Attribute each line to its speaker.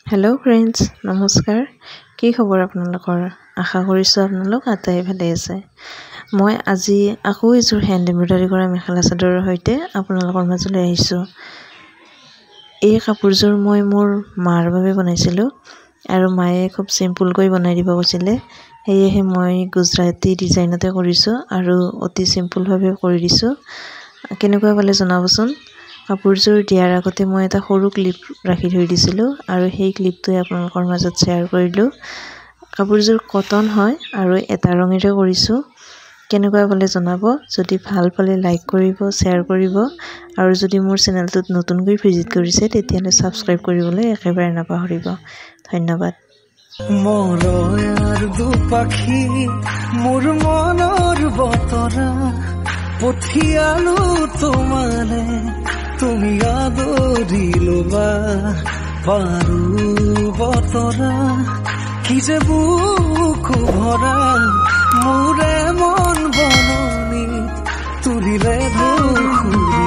Speaker 1: Hello' friends, নমস্কাৰ। কি খবৰ আপোনালোকৰ? আশা কৰিছোঁ আপোনালোক আটাই ভালে আছে। মই আজি আকৌ এযোৰ হেণ্ড এম্ব্ৰইডাৰী কৰা মেখেলা চাদৰৰ সৈতে আপোনালোকৰ মাজলৈ আহিছোঁ। এই কাপোৰযোৰ মই মোৰ মাৰ বাবে বনাইছিলোঁ আৰু মায়ে খুব চিম্পুলকৈ বনাই দিব কৈছিলে। সেয়েহে মই গুজৰাটী ডিজাইনতে কৰিছোঁ আৰু অতি চিম্পুলভাৱে কৰি দিছোঁ। কেনেকুৱা পালে জনাবচোন। কাপোৰযোৰ দিয়াৰ আগতে মই এটা সৰু ক্লিপ ৰাখি থৈ দিছিলোঁ আৰু সেই ক্লিপটোৱে আপোনালোকৰ মাজত শ্বেয়াৰ কৰিলোঁ। কাপোৰযোৰ কটন হয় আৰু এটা ৰঙেৰে কৰিছোঁ। কেনেকুৱা পালে জনাব। যদি ভাল পালে লাইক কৰিব, শ্বেয়াৰ কৰিব আৰু যদি মোৰ চেনেলটোত নতুনকৈ ভিজিট কৰিছে তেতিয়াহ'লে ছাবস্ক্ৰাইব কৰিবলৈ একেবাৰে নাপাহৰিব। ধন্যবাদ।
Speaker 2: মৰয়াৰ দুপাখি মোৰ মনৰ বতৰা পঠিয়ালো তোমালে, তুমি আদৰি ল'বা পাৰো বতৰা। কি যে বুকু ভৰা মোৰে মন বননি তুলিলে ধুখুৰি